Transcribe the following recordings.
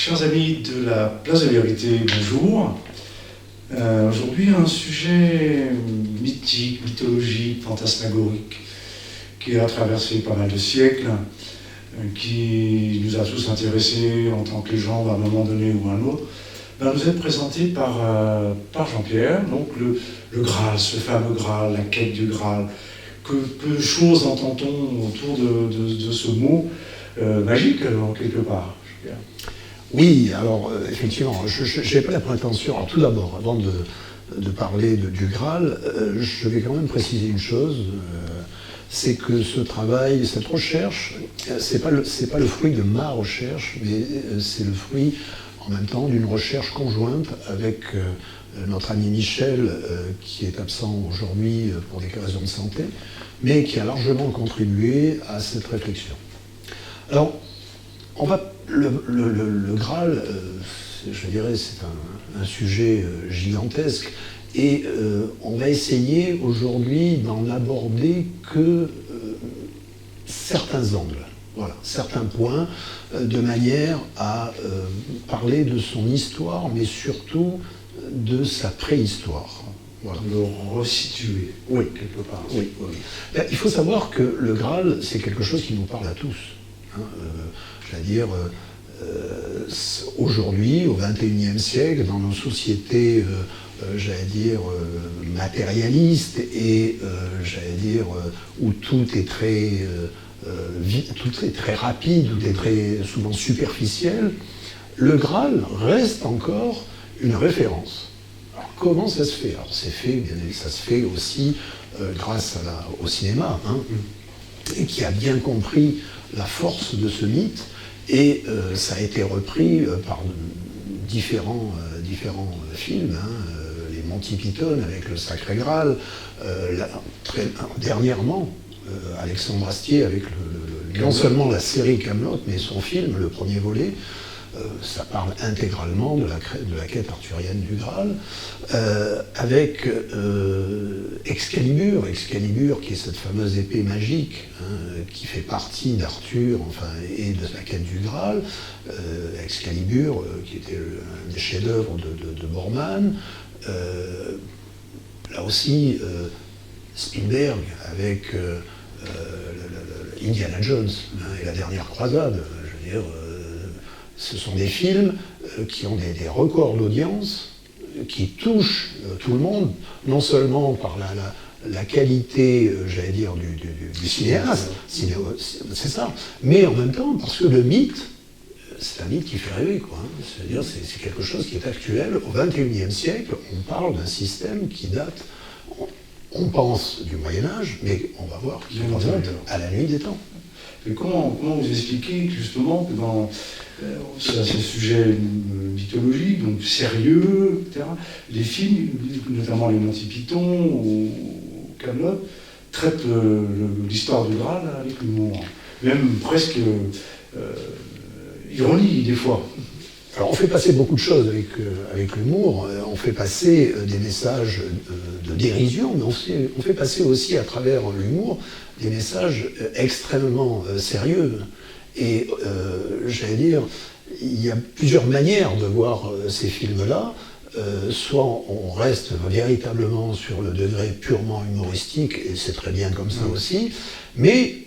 Chers amis de la Place de Vérité, bonjour. Aujourd'hui, un sujet mythique, mythologique, fantasmagorique, qui a traversé pas mal de siècles, qui nous a tous intéressés en tant que légende à un moment donné ou à un autre, nous est présenté par Jean-Pierre, donc le Graal, ce fameux Graal, la quête du Graal. Que peu de choses entend-on autour de ce mot magique, en quelque part, Jean-Pierre? Oui, alors effectivement, je n'ai pas la prétention. Alors tout d'abord, avant de parler du Graal, je vais quand même préciser une chose, c'est que ce travail, cette recherche, c'est pas le fruit de ma recherche, mais c'est le fruit en même temps d'une recherche conjointe avec notre ami Michel, qui est absent aujourd'hui pour des raisons de santé, mais qui a largement contribué à cette réflexion. Alors, le Graal, je dirais, c'est un sujet gigantesque, et on va essayer aujourd'hui d'en aborder que certains angles, voilà, certains points, de manière à parler de son histoire, mais surtout de sa préhistoire. Voilà. Le resituer, oui, quelque part. Oui, oui. Ben, il faut savoir que le Graal, c'est quelque chose qui nous parle à tous. Hein, c'est-à-dire, aujourd'hui, au XXIe siècle, dans nos sociétés, matérialistes et, où tout est très tout est très rapide, tout est très souvent superficiel, le Graal reste encore une référence. Alors, comment ça se fait? Alors, ça se fait aussi grâce au cinéma, hein, et qui a bien compris la force de ce mythe, et ça a été repris par différents films, hein, les Monty Python avec le Sacré Graal, dernièrement, Alexandre Astier avec non seulement la série Kaamelott, mais son film, le premier volet, ça parle intégralement de la quête arthurienne du Graal, avec Excalibur qui est cette fameuse épée magique, hein, qui fait partie d'Arthur, enfin, et de la quête du Graal. Excalibur, qui était un des chefs-d'œuvre de Borman. Là aussi, Spielberg avec Indiana Jones, hein, et la dernière croisade. Je veux dire, ce sont des films qui ont des records d'audience, qui touchent tout le monde, non seulement par la qualité, du cinéaste, c'est ça, mais en même temps parce que le mythe, c'est un mythe qui fait rêver, quoi. Hein. C'est-à-dire, c'est quelque chose qui est actuel. Au XXIe siècle, on parle d'un système qui date, on pense du Moyen-Âge, mais on va voir qu'il remonte à la nuit des temps. Et comment vous expliquez justement que dans ces sujets mythologiques, donc sérieux, etc., les films, notamment les Monty Python ou Kaamelott, traitent l'histoire du Graal avec l'humour, même presque ironie des fois. Alors on fait passer beaucoup de choses avec l'humour, on fait passer des messages de dérision, mais on fait passer aussi à travers l'humour des messages extrêmement sérieux. Et il y a plusieurs manières de voir ces films-là. Soit on reste véritablement sur le degré purement humoristique, et c'est très bien comme ça aussi, mais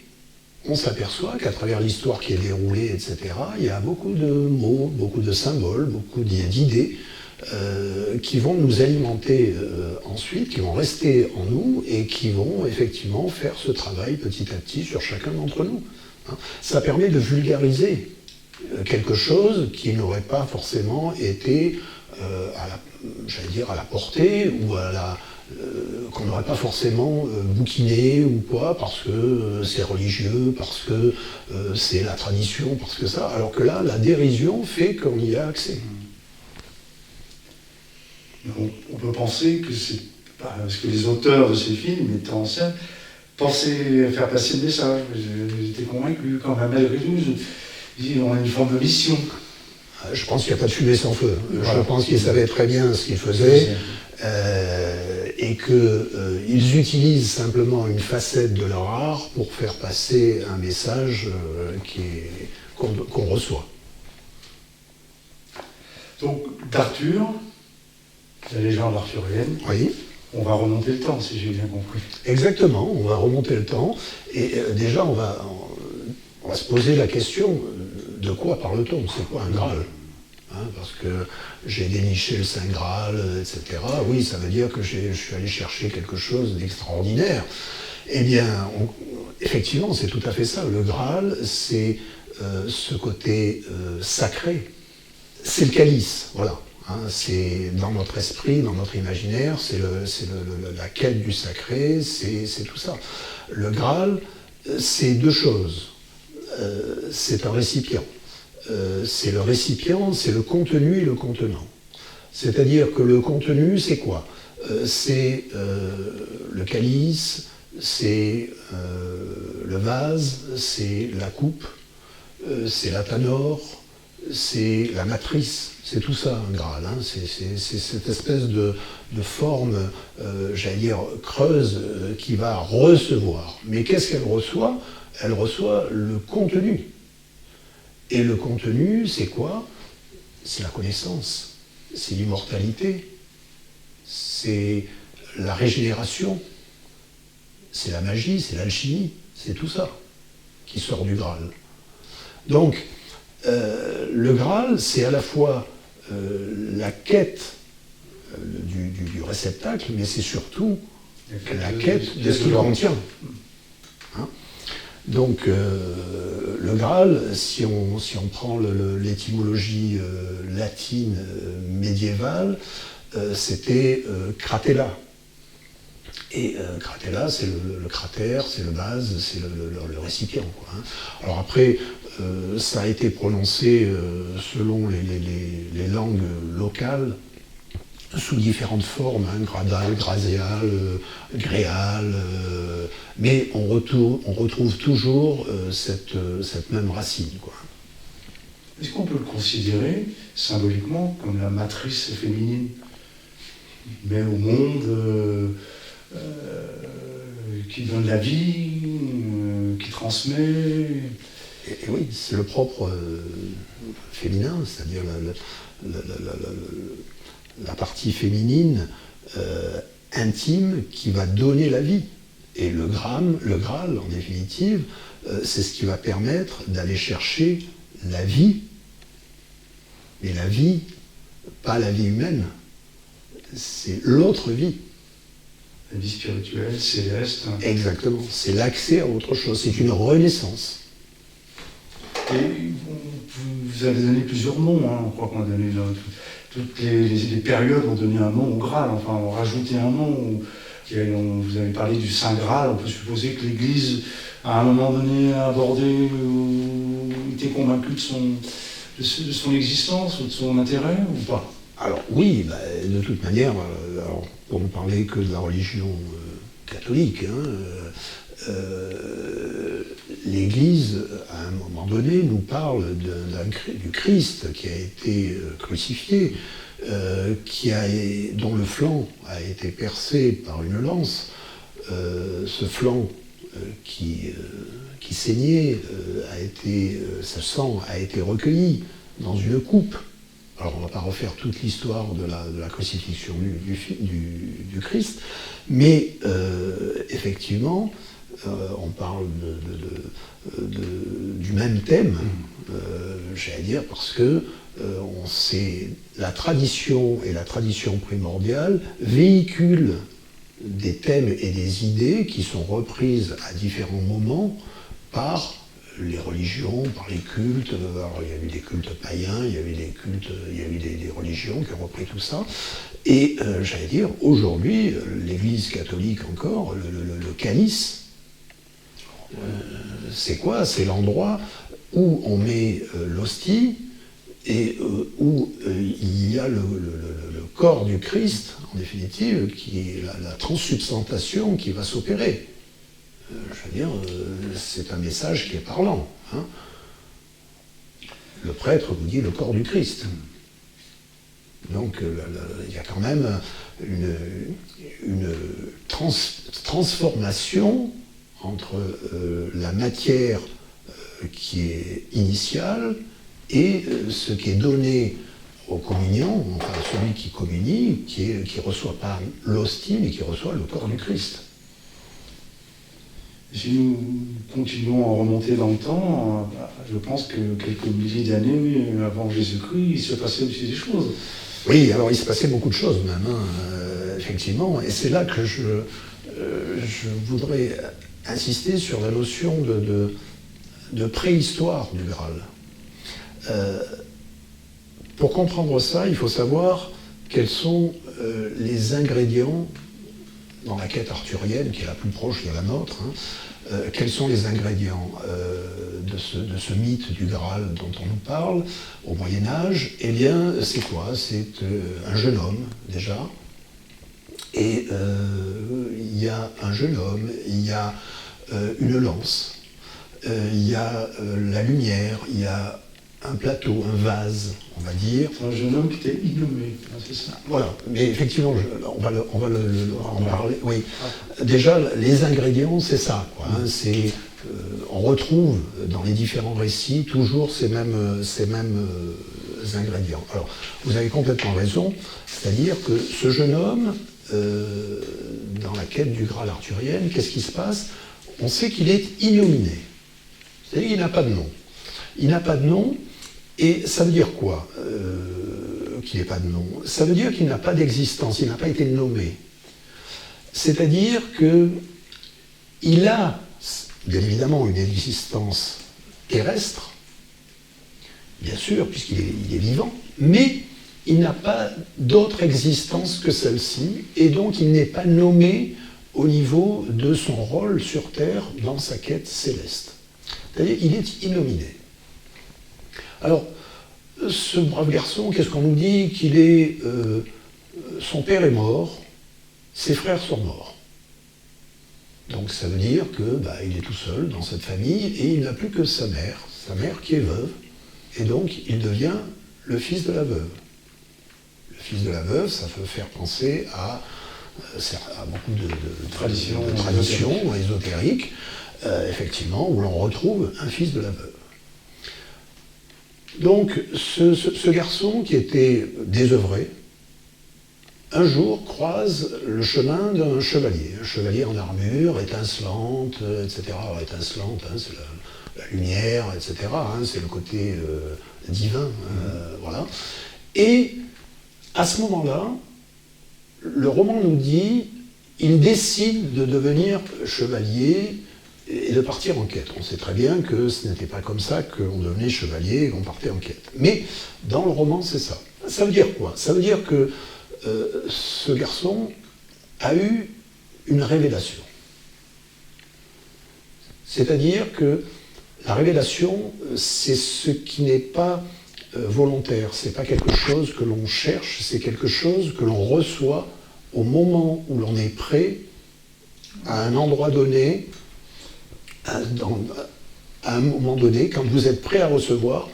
on s'aperçoit qu'à travers l'histoire qui est déroulée, etc., il y a beaucoup de mots, beaucoup de symboles, beaucoup d'idées qui vont nous alimenter ensuite, qui vont rester en nous et qui vont effectivement faire ce travail petit à petit sur chacun d'entre nous. Hein. Ça permet de vulgariser quelque chose qui n'aurait pas forcément été à la portée ou qu'on n'aurait pas forcément bouquiné ou quoi, parce que c'est religieux, parce que c'est la tradition, parce que ça, alors que là, la dérision fait qu'on y a accès. On peut penser que c'est parce que les auteurs de ces films, metteurs en scène, pensaient faire passer le message. J'étais convaincu, quand même, malgré tout, on a une forme de mission. Je pense qu'il n'y a pas de fumée sans feu. Voilà. Je pense qu'ils savaient très bien ce qu'ils faisaient. Et qu'ils utilisent simplement une facette de leur art pour faire passer un message qu'on reçoit. Donc, d'Arthur, la légende arthurienne, Oui. on va remonter le temps, si j'ai bien compris. Exactement, on va remonter le temps. Et déjà, on va se poser la question, de quoi parle-t-on? C'est quoi un Graal? Parce que j'ai déniché le Saint Graal, etc. Oui, ça veut dire que je suis allé chercher quelque chose d'extraordinaire. Eh bien, effectivement, c'est tout à fait ça. Le Graal, c'est ce côté sacré. C'est le calice, voilà. C'est dans notre esprit, dans notre imaginaire, c'est la quête du sacré, c'est tout ça. Le Graal, c'est deux choses. C'est un récipient. C'est le récipient, c'est le contenu et le contenant. C'est-à-dire que le contenu, c'est quoi? C'est le calice, c'est le vase, c'est la coupe, c'est la tanore, c'est la matrice, c'est tout ça un Graal. C'est cette espèce de forme, j'allais dire, creuse qui va recevoir. Mais qu'est-ce qu'elle reçoit? Elle reçoit le contenu. Et le contenu, c'est quoi? C'est la connaissance, c'est l'immortalité, c'est la régénération, c'est la magie, c'est l'alchimie, c'est tout ça qui sort du Graal. Donc, le Graal, c'est à la fois la quête du réceptacle, mais c'est surtout la quête de ce qu'il contient. Donc, le Graal, si on prend l'étymologie latine médiévale, c'était cratella. Et cratella, c'est le cratère, c'est le vase, c'est le récipient, quoi. Alors après, ça a été prononcé selon les langues locales, sous différentes formes, gradal, graséal, gréal, mais on retrouve toujours cette même racine, quoi. Est-ce qu'on peut le considérer symboliquement comme la matrice féminine, mais au monde, qui donne la vie, qui transmet? Et oui, c'est le propre féminin, c'est-à-dire la partie féminine intime qui va donner la vie. Et le Graal, en définitive, c'est ce qui va permettre d'aller chercher la vie. Mais la vie, pas la vie humaine, c'est l'autre vie. La vie spirituelle, céleste. Exactement, c'est l'accès à autre chose, c'est une renaissance. Et vous avez donné plusieurs noms, on croit qu'on a donné toutes les périodes ont donné un nom au Graal, enfin on rajouté un nom. Vous avez parlé du Saint Graal, on peut supposer que l'Église, à un moment donné, a abordé ou était convaincue de son existence ou de son intérêt, ou pas? Alors oui, de toute manière, pour ne parler que de la religion catholique, l'Église, à un moment donné, nous parle du Christ qui a été crucifié, dont le flanc a été percé par une lance. Ce flanc qui saignait, ce sang a été recueilli dans une coupe. Alors on ne va pas refaire toute l'histoire de la crucifixion du Christ, mais effectivement, on parle du même thème, j'allais dire, parce que la tradition et la tradition primordiale véhiculent des thèmes et des idées qui sont reprises à différents moments par les religions, par les cultes. Alors il y a eu des cultes païens, il y a eu des religions qui ont repris tout ça. Et j'allais dire, aujourd'hui, l'Église catholique encore, le calice, c'est quoi? C'est l'endroit où on met l'hostie et où il y a le corps du Christ, en définitive, qui est la transsubstantiation qui va s'opérer. Je veux dire, c'est un message qui est parlant. Le prêtre vous dit le corps du Christ. Donc il y a quand même une transformation entre la matière qui est initiale et ce qui est donné aux communions, enfin celui qui communie, qui reçoit pas l'hostie, mais qui reçoit le corps du Christ. Si nous continuons à remonter dans le temps, je pense que quelques milliers d'années avant Jésus-Christ, il se passait aussi des choses. Oui, alors il se passait beaucoup de choses même, effectivement, et c'est là que je voudrais insister sur la notion de préhistoire du Graal. Pour comprendre ça, il faut savoir quels sont les ingrédients dans la quête arthurienne, qui est la plus proche de la nôtre, quels sont les ingrédients de ce mythe du Graal dont on nous parle au Moyen-Âge? Eh bien, c'est quoi? C'est un jeune homme, déjà, et il y a un jeune homme, il y a une lance, il y a la lumière, il y a un plateau, un vase, on va dire. C'est un jeune homme qui était innommé, c'est ça. Voilà, mais effectivement, on va en parler. Oui. Déjà, les ingrédients, c'est ça, quoi, hein, on retrouve dans les différents récits toujours ces mêmes ingrédients. Alors, vous avez complètement raison, c'est-à-dire que ce jeune homme, dans la quête du Graal arthurienne, qu'est-ce qui se passe? On sait qu'il est innominé, c'est-à-dire qu'il n'a pas de nom. Il n'a pas de nom. Et ça veut dire quoi qu'il n'ait pas de nom? Ça veut dire qu'il n'a pas d'existence, il n'a pas été nommé. C'est-à-dire qu'il a, bien évidemment, une existence terrestre, bien sûr, puisqu'il est vivant, mais il n'a pas d'autre existence que celle-ci, et donc il n'est pas nommé au niveau de son rôle sur Terre dans sa quête céleste. C'est-à-dire qu'il est innominé. Alors, ce brave garçon, qu'est-ce qu'on nous dit? Qu'il est... son père est mort, ses frères sont morts. Donc ça veut dire qu'il est tout seul dans cette famille et il n'a plus que sa mère qui est veuve, et donc il devient le fils de la veuve. Le fils de la veuve, ça peut faire penser à beaucoup de traditions ésotériques, effectivement, où l'on retrouve un fils de la veuve. Donc, ce garçon qui était désœuvré, un jour croise le chemin d'un chevalier, un chevalier en armure, étincelante, etc. Alors, étincelante, hein, c'est la lumière, etc. Hein, c'est le côté divin, voilà. Et à ce moment-là, le roman nous dit, il décide de devenir chevalier et de partir en quête. On sait très bien que ce n'était pas comme ça qu'on devenait chevalier et qu'on partait en quête. Mais dans le roman, c'est ça. Ça veut dire quoi? Ça veut dire que ce garçon a eu une révélation. C'est-à-dire que la révélation, c'est ce qui n'est pas volontaire, c'est pas quelque chose que l'on cherche, c'est quelque chose que l'on reçoit au moment où l'on est prêt, à un endroit donné, à un moment donné, quand vous êtes prêt à recevoir,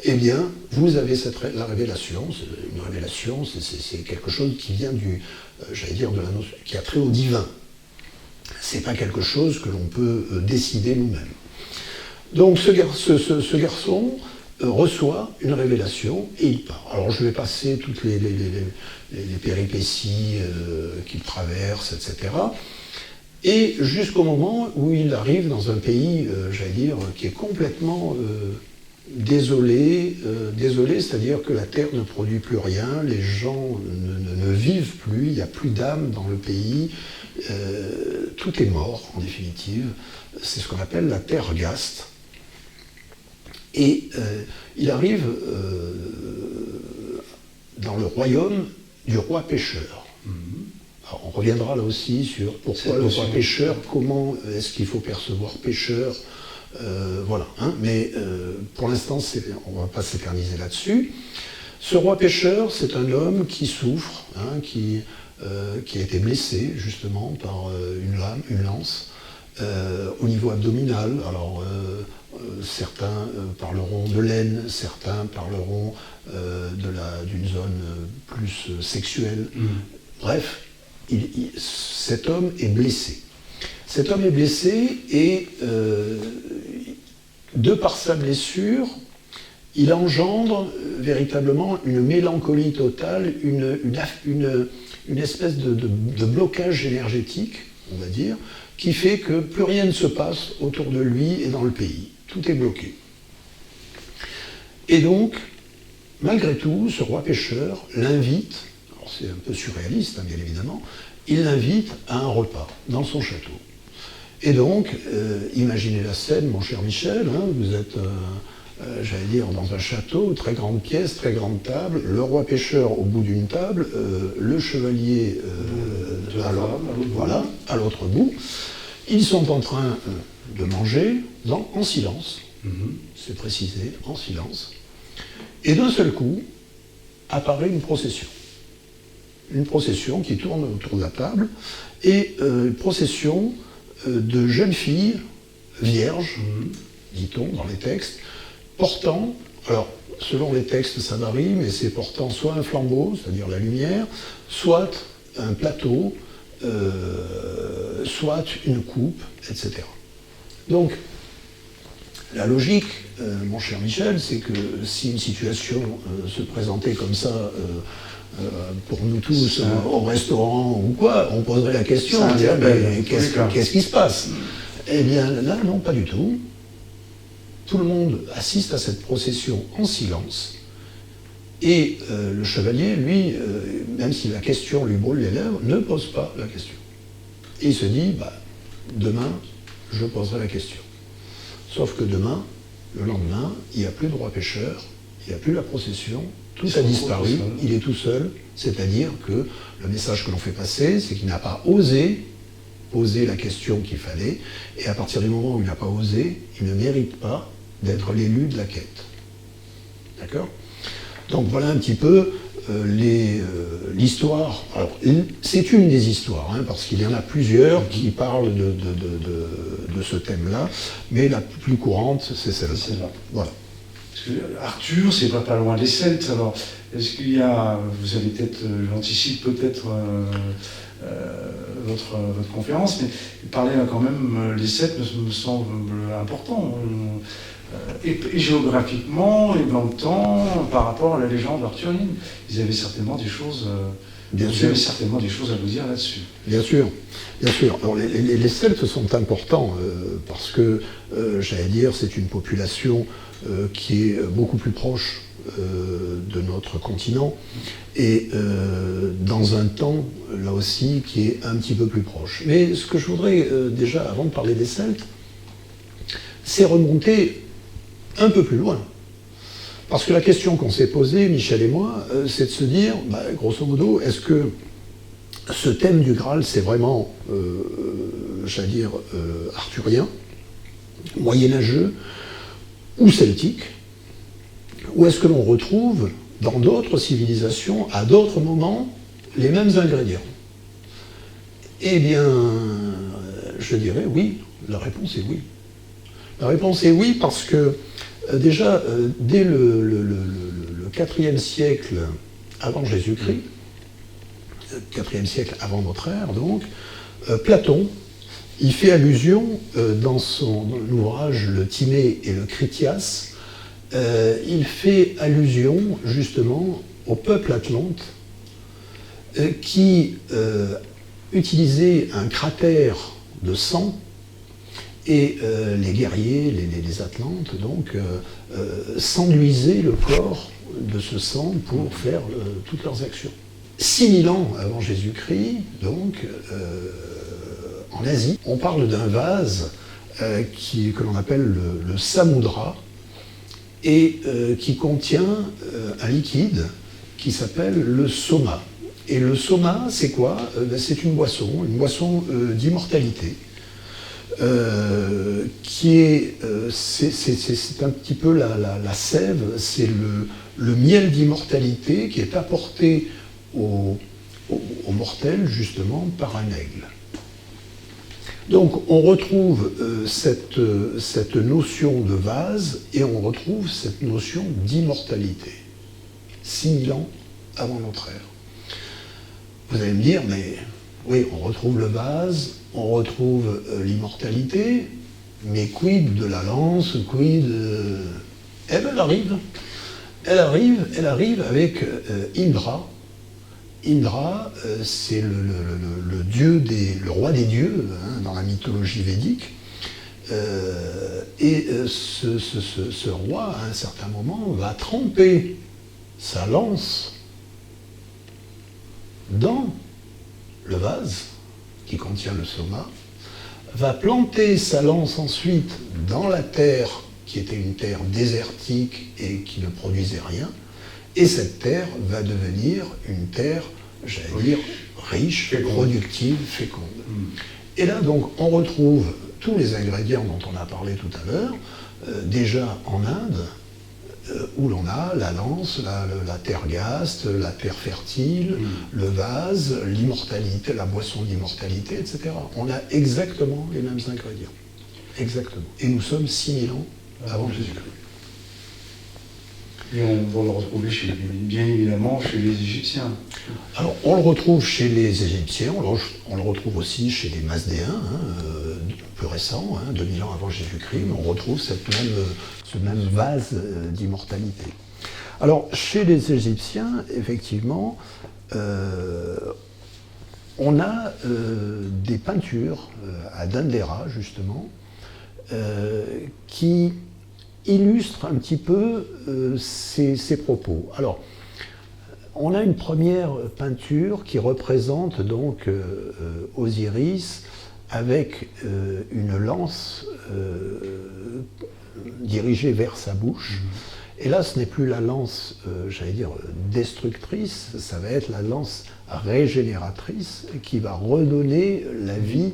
eh bien, vous avez la révélation. Une révélation, c'est quelque chose qui vient qui a trait au divin. C'est pas quelque chose que l'on peut décider nous-mêmes. Donc, ce garçon reçoit une révélation et il part. Alors, je vais passer toutes les péripéties qu'il traverse, etc. Et jusqu'au moment où il arrive dans un pays, qui est complètement désolé, c'est-à-dire que la terre ne produit plus rien, les gens ne vivent plus, il n'y a plus d'âme dans le pays, tout est mort en définitive. C'est ce qu'on appelle la terre gaste. Et il arrive dans le royaume du roi pêcheur. Alors, on reviendra là aussi sur pourquoi le roi pêcheur, comment est-ce qu'il faut percevoir pêcheur, voilà. Hein, mais pour l'instant, on ne va pas s'éterniser là-dessus. Ce roi pêcheur, c'est un homme qui souffre, hein, qui a été blessé justement par une lance au niveau abdominal. Alors, certains parleront de l'aine, certains parleront d'une zone plus sexuelle. Bref. Cet homme est blessé. Cet homme est blessé et, de par sa blessure, il engendre véritablement une mélancolie totale, une espèce de blocage énergétique, on va dire, qui fait que plus rien ne se passe autour de lui et dans le pays. Tout est bloqué. Et donc, malgré tout, ce roi pêcheur l'invite, alors c'est un peu surréaliste, hein, bien évidemment, il l'invite à un repas dans son château. Et donc, imaginez la scène, mon cher Michel, hein, vous êtes, j'allais dire, dans un château, très grande pièce, très grande table, le roi pêcheur au bout d'une table, le chevalier à l'autre bout. Ils sont en train de manger en silence, c'est précisé, en silence. Et d'un seul coup, apparaît une procession. Une procession qui tourne autour de la table, et une procession de jeunes filles vierges, dit-on dans les textes, portant, alors selon les textes ça varie, mais c'est portant soit un flambeau, c'est-à-dire la lumière, soit un plateau, soit une coupe, etc. Donc, la logique, mon cher Michel, c'est que si une situation se présentait comme ça pour nous tous au restaurant ou quoi, on poserait la question, on dirait, mais qu'est-ce qui se passe? Eh bien là, non, pas du tout. Tout le monde assiste à cette procession en silence. Et le chevalier, lui, même si la question lui brûle les lèvres, ne pose pas la question. Et il se dit, demain, je poserai la question. Sauf que demain, le lendemain, il n'y a plus de roi pêcheur, il n'y a plus la procession, tout a disparu, il est tout seul, c'est-à-dire que le message que l'on fait passer, c'est qu'il n'a pas osé poser la question qu'il fallait, et à partir du moment où il n'a pas osé, il ne mérite pas d'être l'élu de la quête. D'accord? Donc voilà un petit peu l'histoire. Alors, c'est une des histoires, hein, parce qu'il y en a plusieurs qui parlent de ce thème-là, mais la plus courante, c'est celle-là. Voilà. Parce que Arthur, c'est pas loin des Celtes, alors est-ce qu'il y a, vous avez peut-être, j'anticipe peut-être votre conférence, mais parler quand même, les Celtes me semble important. Et géographiquement, et dans le temps, par rapport à la légende arthurienne, ils avaient certainement des choses, certainement des choses à vous dire là-dessus. Bien sûr, bien sûr. Alors les Celtes sont importants parce que, j'allais dire, c'est une population qui est beaucoup plus proche de notre continent et dans un temps, là aussi, qui est un petit peu plus proche. Mais ce que je voudrais déjà, avant de parler des Celtes, c'est remonter un peu plus loin. Parce que la question qu'on s'est posée, Michel et moi, c'est de se dire, grosso modo, est-ce que ce thème du Graal, c'est vraiment, j'allais dire, arthurien, moyenâgeux ou celtique, ou est-ce que l'on retrouve dans d'autres civilisations, à d'autres moments, les mêmes ingrédients? Eh bien, je dirais oui, la réponse est oui. La réponse est oui parce que déjà, dès le IVe siècle avant Jésus-Christ, 4e siècle avant notre ère, donc, Platon, il fait allusion dans son ouvrage Le Timée et le Critias, il fait allusion justement au peuple atlante qui utilisait un cratère de sang. Et les guerriers, les Atlantes, donc, s'enduisaient le corps de ce sang pour faire toutes leurs actions. 6000 ans avant Jésus-Christ, donc, en Asie, on parle d'un vase que l'on appelle le samudra et qui contient un liquide qui s'appelle le soma. Et le soma, c'est quoi? C'est une boisson d'immortalité. C'est un petit peu la sève, c'est le miel d'immortalité qui est apporté aux mortels justement par un aigle. Donc on retrouve cette notion de vase et on retrouve cette notion d'immortalité. 6000 ans avant notre ère. Vous allez me dire, mais oui, on retrouve le vase, on retrouve l'immortalité, mais quid de la lance, quid Eh bien, elle arrive avec Indra. Indra, c'est le dieu le roi des dieux hein, dans la mythologie védique. Ce roi, à un certain moment, va tremper sa lance dans le vase qui contient le soma, va planter sa lance ensuite dans la terre qui était une terre désertique et qui ne produisait rien, et cette terre va devenir une terre, j'allais dire, riche, productive, féconde. Et là, donc, on retrouve tous les ingrédients dont on a parlé tout à l'heure, déjà en Inde, où l'on a la lance, la terre gaste, la terre fertile, le vase, l'immortalité, la boisson d'immortalité, etc. On a exactement les mêmes ingrédients. Exactement. Et nous sommes 6000 ans avant Jésus-Christ. Et on va le retrouver bien évidemment chez les Égyptiens. Alors, on le retrouve chez les Égyptiens, on le retrouve aussi chez les Masdéens, plus récents, 2000 ans avant Jésus-Christ, mais on retrouve ce même vase d'immortalité. Alors, chez les Égyptiens, effectivement, on a des peintures à Dendera, justement, qui illustrent un petit peu ces propos. Alors, on a une première peinture qui représente donc Osiris avec une lance dirigée vers sa bouche. Et là, ce n'est plus la lance, j'allais dire, destructrice, ça va être la lance régénératrice qui va redonner la vie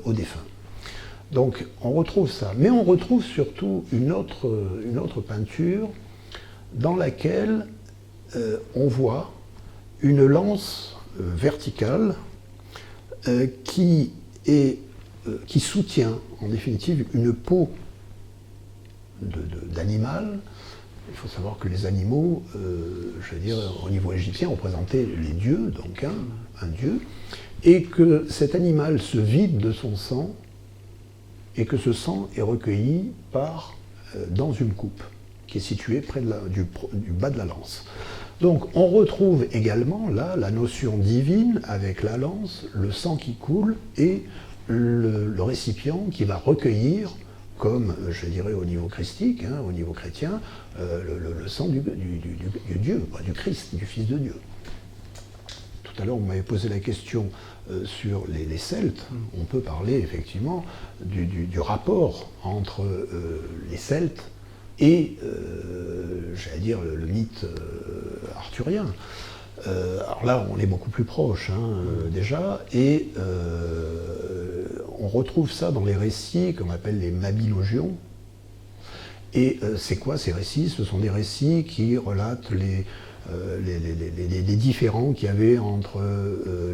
aux défunts. Donc, on retrouve ça. Mais on retrouve surtout une autre peinture dans laquelle on voit une lance verticale qui soutient en définitive une peau d'animal. Il faut savoir que les animaux, je veux dire, au niveau égyptien, représentaient les dieux, donc un dieu, et que cet animal se vide de son sang et que ce sang est recueilli dans une coupe qui est située près du bas de la lance. Donc on retrouve également là la notion divine avec la lance, le sang qui coule et le récipient qui va recueillir, comme je dirais au niveau christique, au niveau chrétien, le sang du Dieu, du Christ, du Fils de Dieu. Tout à l'heure, vous m'avez posé la question sur les Celtes. On peut parler effectivement du rapport entre les Celtes et, j'allais dire, le mythe arthurien. Alors là, on est beaucoup plus proche, déjà, et on retrouve ça dans les récits qu'on appelle les Mabinogions. Et c'est quoi ces récits? Ce sont des récits qui relatent les différends qu'il y avait entre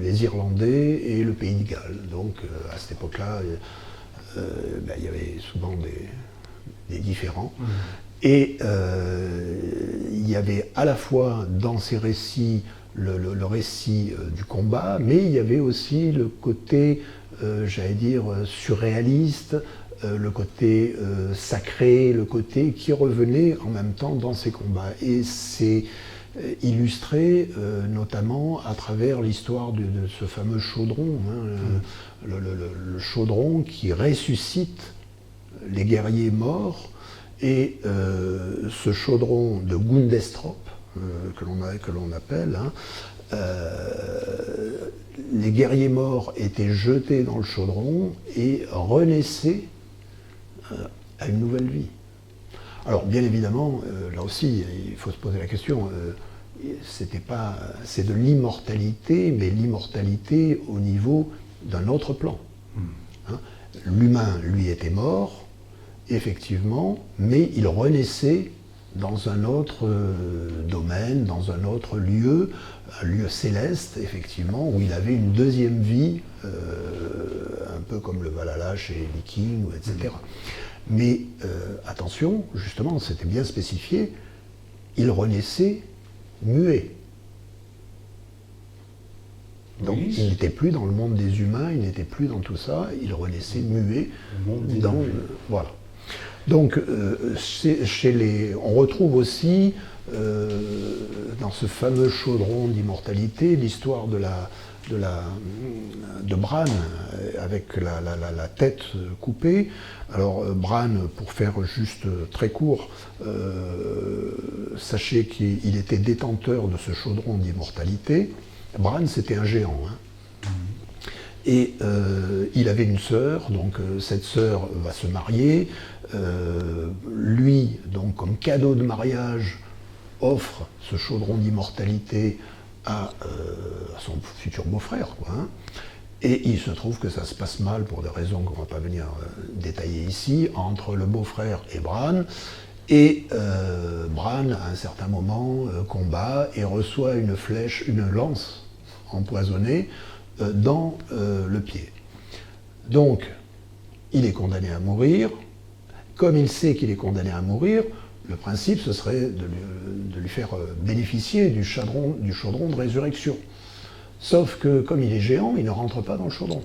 les Irlandais et le pays de Galles. Donc à cette époque-là, il y avait souvent des différends. Et il y avait à la fois dans ces récits le récit du combat, mais il y avait aussi le côté, j'allais dire, surréaliste, le côté sacré, le côté qui revenait en même temps dans ces combats. Et c'est illustré notamment à travers l'histoire de ce fameux chaudron, le chaudron qui ressuscite les guerriers morts, et ce chaudron de Gundestrop, que l'on appelle, les guerriers morts étaient jetés dans le chaudron et renaissaient à une nouvelle vie. Alors, bien évidemment, là aussi, il faut se poser la question, c'est de l'immortalité, mais l'immortalité au niveau d'un autre plan. L'humain, lui, était mort, effectivement, mais il renaissait dans un autre domaine, dans un autre lieu, un lieu céleste, effectivement, où il avait une deuxième vie, un peu comme le Valhalla chez les Vikings, etc. Mais attention, justement, c'était bien spécifié, il renaissait muet. Donc oui, il n'était plus dans le monde des humains, il n'était plus dans tout ça, il renaissait muet. Le monde des dieux. Voilà. Donc, on retrouve aussi, dans ce fameux chaudron d'immortalité, l'histoire de Bran, avec la tête coupée. Alors, Bran, pour faire juste très court, sachez qu'il était détenteur de ce chaudron d'immortalité. Bran, c'était un géant, hein. Et il avait une sœur, donc cette sœur va se marier. Lui, donc comme cadeau de mariage, offre ce chaudron d'immortalité à son futur beau-frère, quoi, hein. Et il se trouve que ça se passe mal, pour des raisons qu'on ne va pas venir détailler ici, entre le beau-frère et Bran. Et Bran, à un certain moment, combat et reçoit une flèche, une lance empoisonnée dans le pied. Donc, il est condamné à mourir. Comme il sait qu'il est condamné à mourir, le principe, ce serait de lui faire bénéficier du chaudron de résurrection. Sauf que, comme il est géant, il ne rentre pas dans le chaudron.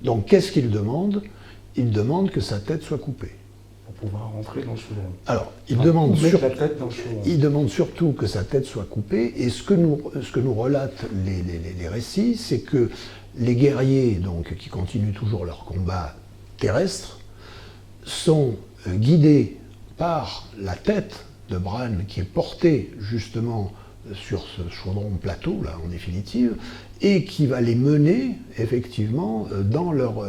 Donc, qu'est-ce qu'il demande? Il demande que sa tête soit coupée. Pour pouvoir rentrer dans le chaudron. Alors, il demande surtout surtout que sa tête soit coupée, et ce que nous relatent les récits, c'est que les guerriers, donc, qui continuent toujours leur combat terrestre, sont guidés par la tête de Bran, qui est portée justement sur ce chaudron plateau, là, en définitive, et qui va les mener, effectivement,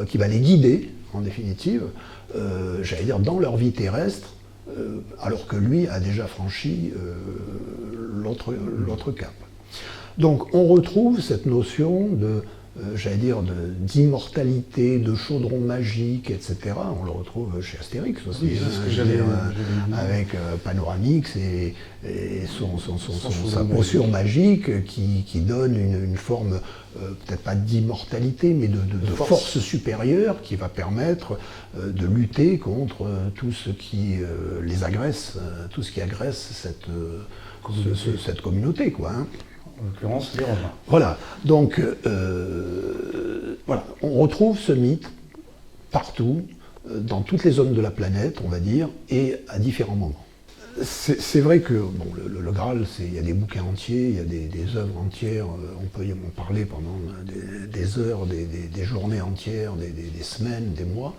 qui va les guider, en définitive, j'allais dire, dans leur vie terrestre, alors que lui a déjà franchi l'autre cap. Donc on retrouve cette notion d'immortalité, de chaudron magique, etc. On le retrouve chez Astérix aussi, oui, c'est ce que j'allais dire. Avec Panoramix et sa brochure magique qui donne une forme, peut-être pas d'immortalité, mais de force supérieure qui va permettre de lutter contre tout ce qui les agresse, tout ce qui agresse cette communauté, quoi, hein. En l'occurrence, les Romains. Voilà, donc voilà, on retrouve ce mythe partout, dans toutes les zones de la planète, on va dire, et à différents moments. C'est vrai que bon, le Graal, il y a des bouquins entiers, il y a des œuvres entières, on peut y en parler pendant des heures, des journées entières, des semaines, des mois.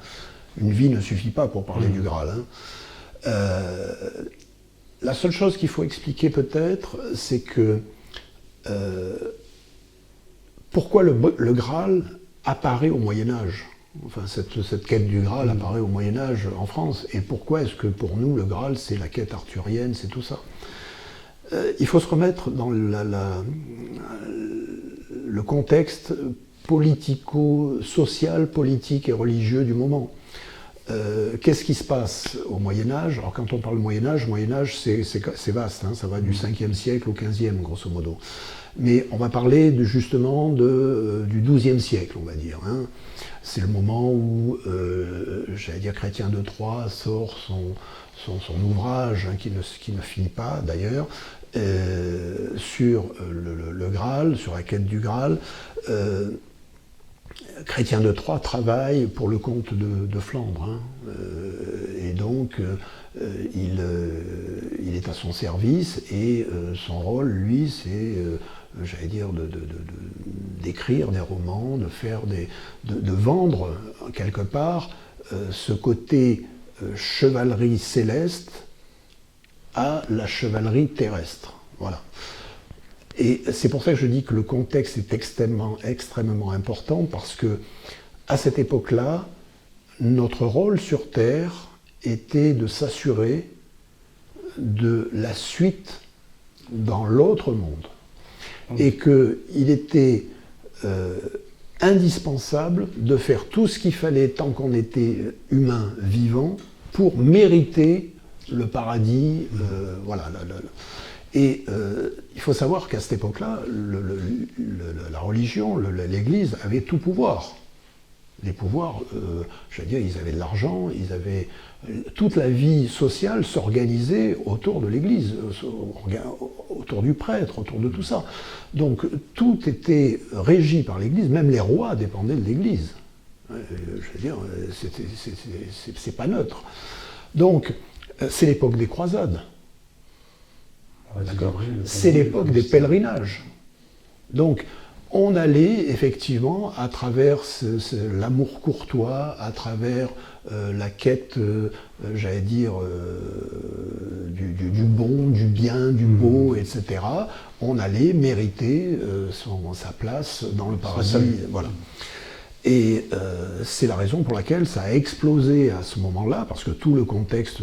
Une vie ne suffit pas pour parler du Graal, hein. La seule chose qu'il faut expliquer peut-être, c'est que pourquoi le Graal apparaît au Moyen-Âge? Enfin, cette quête du Graal apparaît au Moyen-Âge en France. Et pourquoi est-ce que pour nous, le Graal, c'est la quête arthurienne, c'est tout ça? Il faut se remettre dans le contexte politico-social, politique et religieux du moment. Qu'est-ce qui se passe au Moyen-Âge? Alors quand on parle Moyen-Âge, c'est vaste, hein, ça va du 5e siècle au 15e, grosso modo. Mais on va parler justement du 12e siècle, on va dire, hein. C'est le moment où, j'allais dire, Chrétien de Troyes sort son ouvrage, hein, qui ne finit pas d'ailleurs, sur le Graal, sur la quête du Graal. Chrétien de Troyes travaille pour le comte de Flandre, hein, et donc il est à son service, et son rôle, lui, c'est, j'allais dire, d'écrire des romans, de vendre quelque part ce côté chevalerie céleste à la chevalerie terrestre. Voilà. Et c'est pour ça que je dis que le contexte est extrêmement important, parce que à cette époque-là, notre rôle sur Terre était de s'assurer de la suite dans l'autre monde. Et qu'il était indispensable de faire tout ce qu'il fallait tant qu'on était humain vivant pour mériter le paradis. Voilà. Et il faut savoir qu'à cette époque-là, la religion, l'Église avait tout pouvoir. Les pouvoirs, je veux dire, ils avaient de l'argent, toute la vie sociale s'organisait autour de l'Église, autour du prêtre, autour de tout ça. Donc tout était régi par l'Église, même les rois dépendaient de l'Église. Je veux dire, c'est pas neutre. Donc, c'est l'époque des croisades. C'est l'époque des pèlerinages. Donc, on allait effectivement à travers l'amour courtois, à travers la quête, j'allais dire, du bon, du bien, du beau, etc. On allait mériter sa place dans le paradis. Voilà. Et c'est la raison pour laquelle ça a explosé à ce moment-là, parce que tout le contexte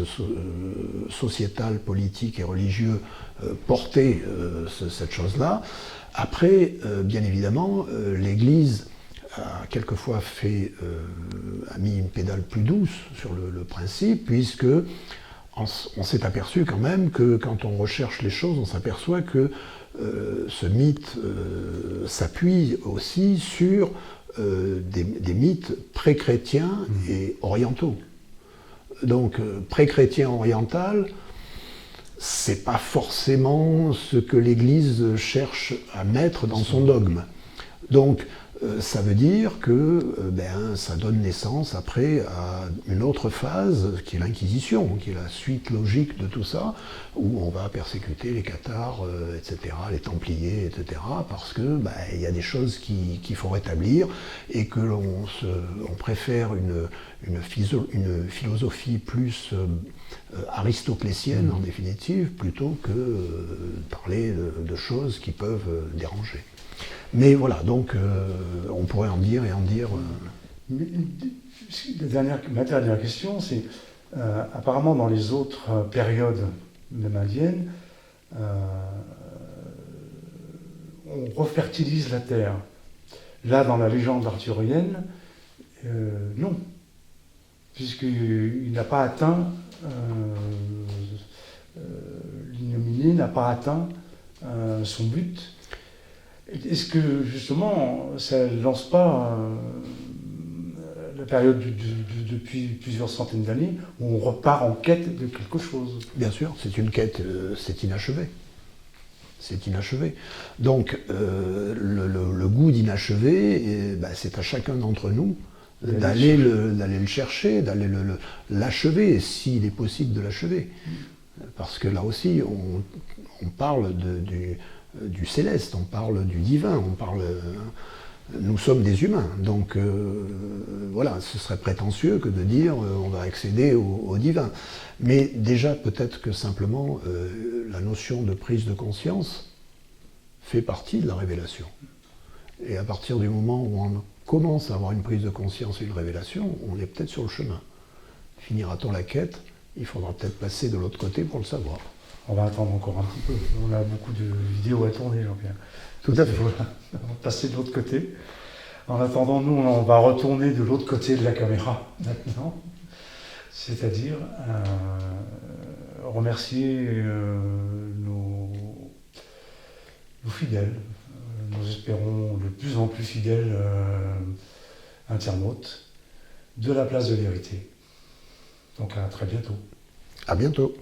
sociétal, politique et religieux portait cette chose-là. Après, bien évidemment, l'Église a quelquefois a mis une pédale plus douce sur le principe, puisque on s'est aperçu quand même que quand on recherche les choses, on s'aperçoit que ce mythe s'appuie aussi sur des mythes pré-chrétiens et orientaux. Donc, pré-chrétien oriental, c'est pas forcément ce que l'Église cherche à mettre dans son dogme. Donc, ça veut dire que ça donne naissance après à une autre phase qui est l'Inquisition, qui est la suite logique de tout ça, où on va persécuter les cathares, etc., les Templiers, etc., parce que y a des choses qu'il faut rétablir et que on préfère une philosophie plus aristoclétienne en définitive, plutôt que parler de choses qui peuvent déranger. Mais voilà, donc on pourrait en dire et en dire. Ma dernière question, c'est apparemment dans les autres périodes même indiennes, on refertilise la terre. Là, dans la légende arthurienne, non, puisqu'il n'a pas atteint, l'Innominé n'a pas atteint son but. Est-ce que, justement, ça ne lance pas la période depuis plusieurs centaines d'années où on repart en quête de quelque chose? Bien sûr, c'est une quête, c'est inachevé. C'est inachevé. Donc, le goût d'inachevé, c'est à chacun d'entre nous d'aller le chercher, d'aller l'achever, s'il est possible de l'achever. Parce que là aussi, on parle du céleste, on parle du divin, nous sommes des humains, donc voilà, ce serait prétentieux que de dire on va accéder au divin. Mais déjà, peut-être que simplement, la notion de prise de conscience fait partie de la révélation. Et à partir du moment où on commence à avoir une prise de conscience et une révélation, on est peut-être sur le chemin. Finira-t-on la quête? Il faudra peut-être passer de l'autre côté pour le savoir. On va attendre encore un petit peu. On a beaucoup de vidéos à tourner, Jean-Pierre. Tout à fait. Voilà. On va passer de l'autre côté. En attendant, nous, on va retourner de l'autre côté de la caméra maintenant. C'est-à-dire remercier nos fidèles, nous espérons de plus en plus fidèles internautes de la place de vérité. Donc à très bientôt. À bientôt.